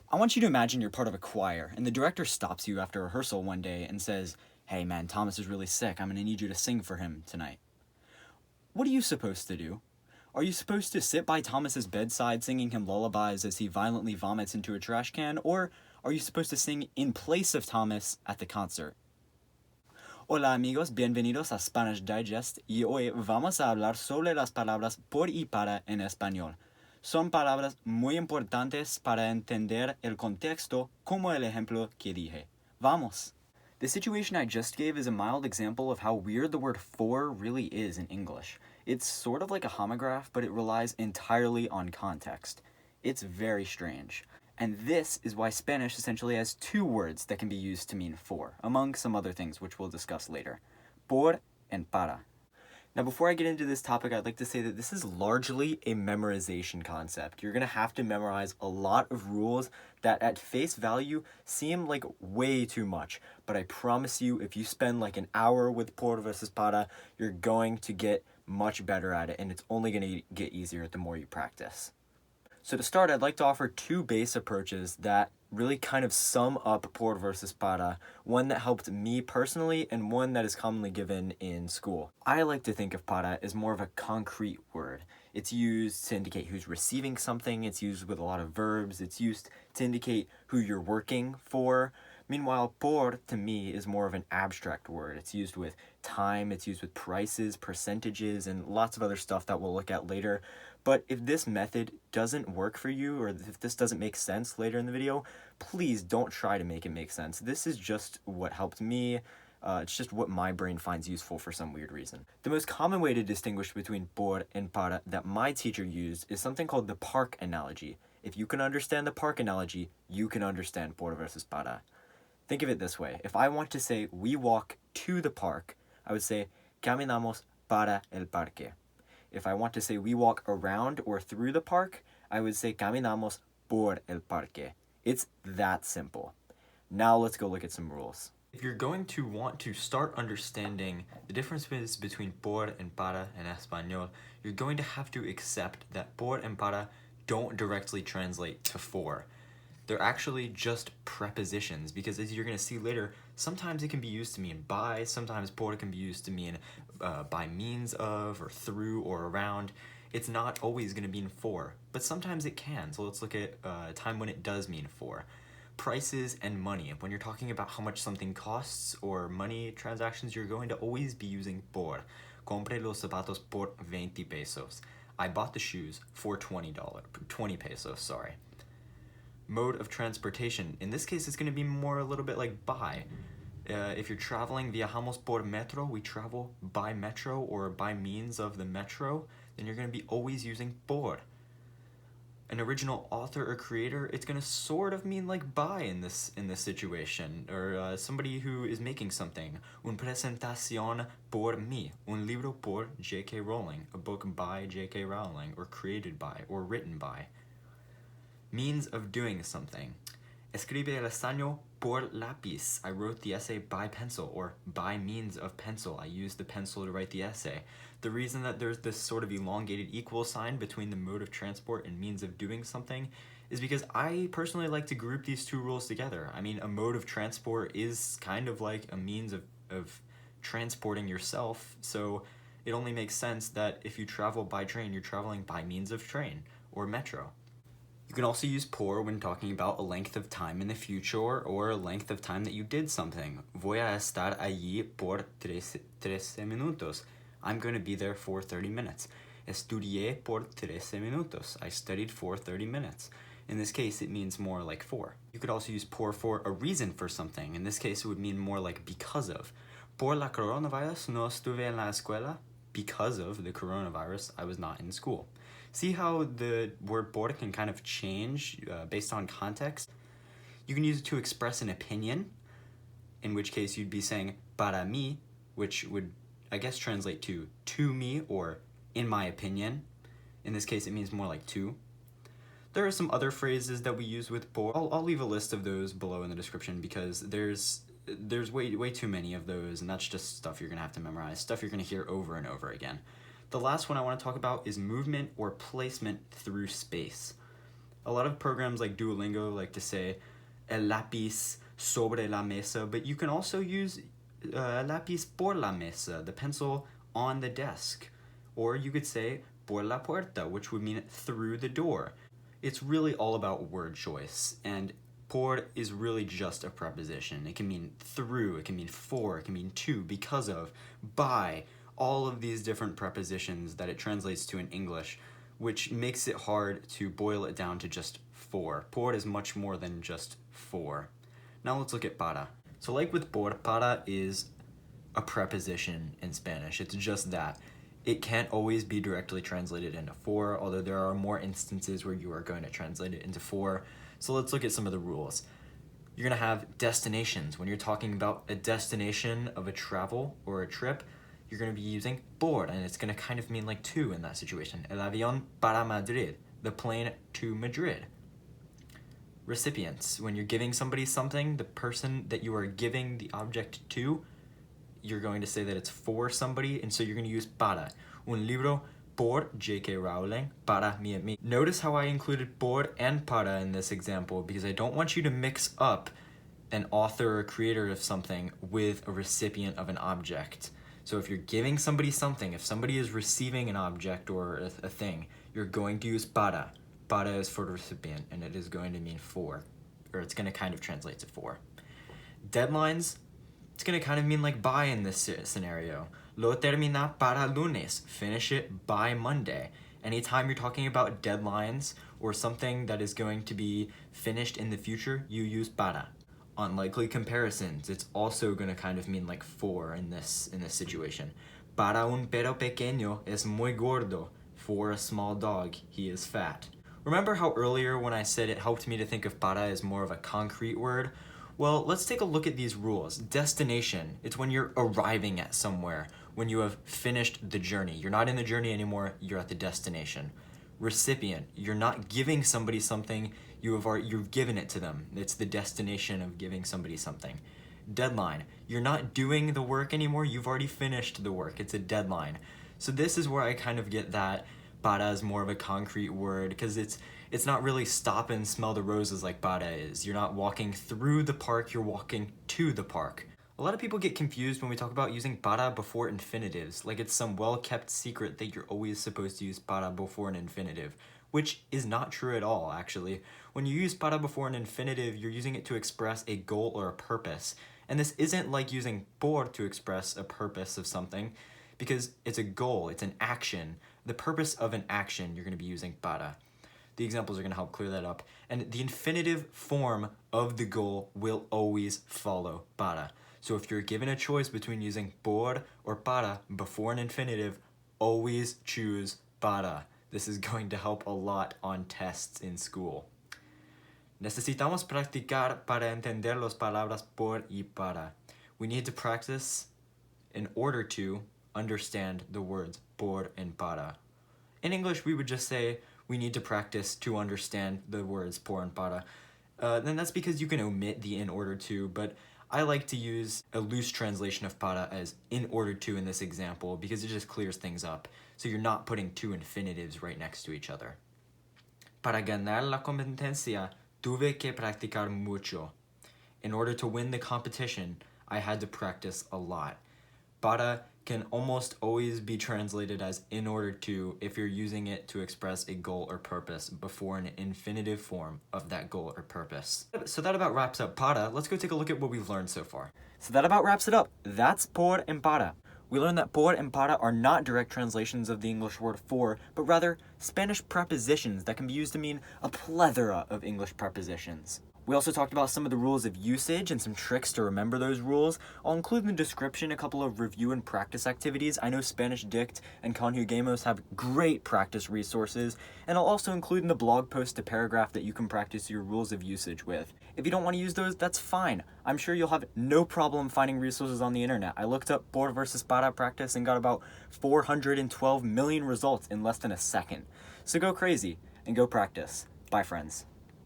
I want you to imagine you're part of a choir, and the director stops you after rehearsal one day and says, "Hey man, Thomas is really sick. I'm gonna need you to sing for him tonight." What are you supposed to do? Are you supposed to sit by Thomas's bedside singing him lullabies as he violently vomits into a trash can, or are you supposed to sing in place of Thomas at the concert? Hola amigos, bienvenidos a Spanish Digest y hoy vamos a hablar sobre las palabras por y para en español. Son palabras muy importantes para entender el contexto, como el ejemplo que dije. Vamos! The situation I just gave is a mild example of how weird the word for really is in English. It's sort of like a homograph, but it relies entirely on context. It's very strange. And this is why Spanish essentially has two words that can be used to mean for, among some other things which we'll discuss later. Por and para. Now before I get into this topic, I'd like to say that this is largely a memorization concept. You're gonna have to memorize a lot of rules that at face value seem like way too much, but I promise you if you spend like an hour with por versus para, you're going to get much better at it, and it's only gonna get easier the more you practice. So to start, I'd like to offer two base approaches that really kind of sum up por versus para, one that helped me personally and one that is commonly given in school. I like to think of para as more of a concrete word. It's used to indicate who's receiving something, it's used with a lot of verbs, it's used to indicate who you're working for. Meanwhile, por to me is more of an abstract word. It's used with time, it's used with prices, percentages, and lots of other stuff that we'll look at later. But if this method doesn't work for you, or if this doesn't make sense later in the video, please don't try to make it make sense. This is just what helped me. It's just what my brain finds useful for some weird reason. The most common way to distinguish between por and para that my teacher used is something called the park analogy. If you can understand the park analogy, you can understand por versus para. Think of it this way. If I want to say we walk to the park, I would say caminamos para el parque. If I want to say we walk around or through the park, I would say caminamos por el parque. It's that simple. Now let's go look at some rules. If you're going to want to start understanding the differences between por and para in Espanol, you're going to have to accept that por and para don't directly translate to for. They're actually just prepositions, because as you're going to see later, sometimes it can be used to mean by, sometimes por can be used to mean by means of, or through, or around. It's not always going to mean for, but sometimes it can. So let's look at a time when it does mean for. Prices and money. When you're talking about how much something costs or money transactions, you're going to always be using por. Compré los zapatos por 20 pesos. I bought the shoes for $20, 20 pesos, sorry. Mode of transportation. In this case, it's going to be more a little bit like by. If you're traveling viajamos por metro, we travel by metro or by means of the metro, then you're going to be always using por. An original author or creator, it's going to sort of mean like by in this situation, or somebody who is making something. Un presentación por mí, un libro por J.K. Rowling, a book by J.K. Rowling, or created by, or written by. Means of doing something. Escribe el ensayo por lápiz. I wrote the essay by pencil, or by means of pencil. I used the pencil to write the essay. The reason that there's this sort of elongated equal sign between the mode of transport and means of doing something is because I personally like to group these two rules together. I mean, a mode of transport is kind of like a means of transporting yourself, so it only makes sense that if you travel by train, you're traveling by means of train or metro. You can also use por when talking about a length of time in the future or a length of time that you did something. Voy a estar allí por 13 minutos. I'm going to be there for 30 minutes. Estudié por 13 minutos. I studied for 30 minutes. In this case, it means more like for. You could also use por for a reason for something. In this case, it would mean more like because of. Por la coronavirus no estuve en la escuela. Because of the coronavirus, I was not in school. See how the word por can kind of change based on context? You can use it to express an opinion, in which case you'd be saying para mí, which would, I guess, translate to me or in my opinion. In this case, it means more like to. There are some other phrases that we use with por. I'll leave a list of those below in the description because there's way too many of those, and that's just stuff you're going to have to memorize, stuff you're going to hear over and over again. The last one I want to talk about is movement or placement through space. A lot of programs like Duolingo like to say el lápiz sobre la mesa, but you can also use el lápiz por la mesa, the pencil on the desk. Or you could say por la puerta, which would mean through the door. It's really all about word choice, and por is really just a preposition. It can mean through, it can mean for, it can mean to, because of, by, all of these different prepositions that it translates to in English, which makes it hard to boil it down to just for. Por is much more than just for. Now let's look at para. So like with por, para is a preposition in Spanish. It's just that. It can't always be directly translated into for, although there are more instances where you are going to translate it into for. So let's look at some of the rules. You're going to have destinations. When you're talking about a destination of a travel or a trip, you're going to be using por, and it's going to kind of mean like to in that situation. El avión para Madrid, the plane to Madrid. Recipients. When you're giving somebody something, the person that you are giving the object to, you're going to say that it's for somebody, and so you're going to use para. Un libro por J.K. Rowling, para mi amigo. Notice how I included por and para in this example, because I don't want you to mix up an author or creator of something with a recipient of an object. So if you're giving somebody something, if somebody is receiving an object or a thing, you're going to use para. Para is for the recipient, and it is going to mean for, or it's going to kind of translate to for. Deadlines, it's going to kind of mean like by in this scenario. Lo termina para lunes. Finish it by Monday. Anytime you're talking about deadlines or something that is going to be finished in the future, you use para. Unlikely comparisons, it's also going to kind of mean like for in this situation. Para un perro pequeño es muy gordo. For a small dog, he is fat. Remember how earlier when I said it helped me to think of para as more of a concrete word? Well, let's take a look at these rules. Destination, it's when you're arriving at somewhere, when you have finished the journey. You're not in the journey anymore, you're at the destination. Recipient, you're not giving somebody something, you've given it to them. It's the destination of giving somebody something. Deadline, you're not doing the work anymore, you've already finished the work. It's a deadline. So this is where I kind of get that para is more of a concrete word, because it's not really stop and smell the roses like para is. You're not walking through the park, you're walking to the park. A lot of people get confused when we talk about using para before infinitives, like it's some well-kept secret that you're always supposed to use para before an infinitive, which is not true at all, actually. When you use para before an infinitive, you're using it to express a goal or a purpose. And this isn't like using por to express a purpose of something, because it's a goal, it's an action. The purpose of an action, you're going to be using para. The examples are going to help clear that up. And the infinitive form of the goal will always follow para. So if you're given a choice between using por or para before an infinitive, always choose para. This is going to help a lot on tests in school. Necesitamos practicar para entender las palabras por y para. We need to practice in order to understand the words por and para. In English, we would just say we need to practice to understand the words por and para. Then that's because you can omit the in order to, but I like to use a loose translation of para as in order to in this example because it just clears things up. So you're not putting two infinitives right next to each other. Para ganar la competencia, tuve que practicar mucho. In order to win the competition, I had to practice a lot. Para can almost always be translated as in order to if you're using it to express a goal or purpose before an infinitive form of that goal or purpose. So that about wraps up para. Let's go take a look at what we've learned so far. So that about wraps it up. That's por and para. We learned that por and para are not direct translations of the English word for, but rather Spanish prepositions that can be used to mean a plethora of English prepositions. We also talked about some of the rules of usage and some tricks to remember those rules. I'll include in the description a couple of review and practice activities. I know Spanish Dict and Conjugamos have great practice resources, and I'll also include in the blog post a paragraph that you can practice your rules of usage with. If you don't want to use those, that's fine. I'm sure you'll have no problem finding resources on the internet. I looked up por versus para practice and got about 412 million results in less than a second. So go crazy and go practice. Bye, friends.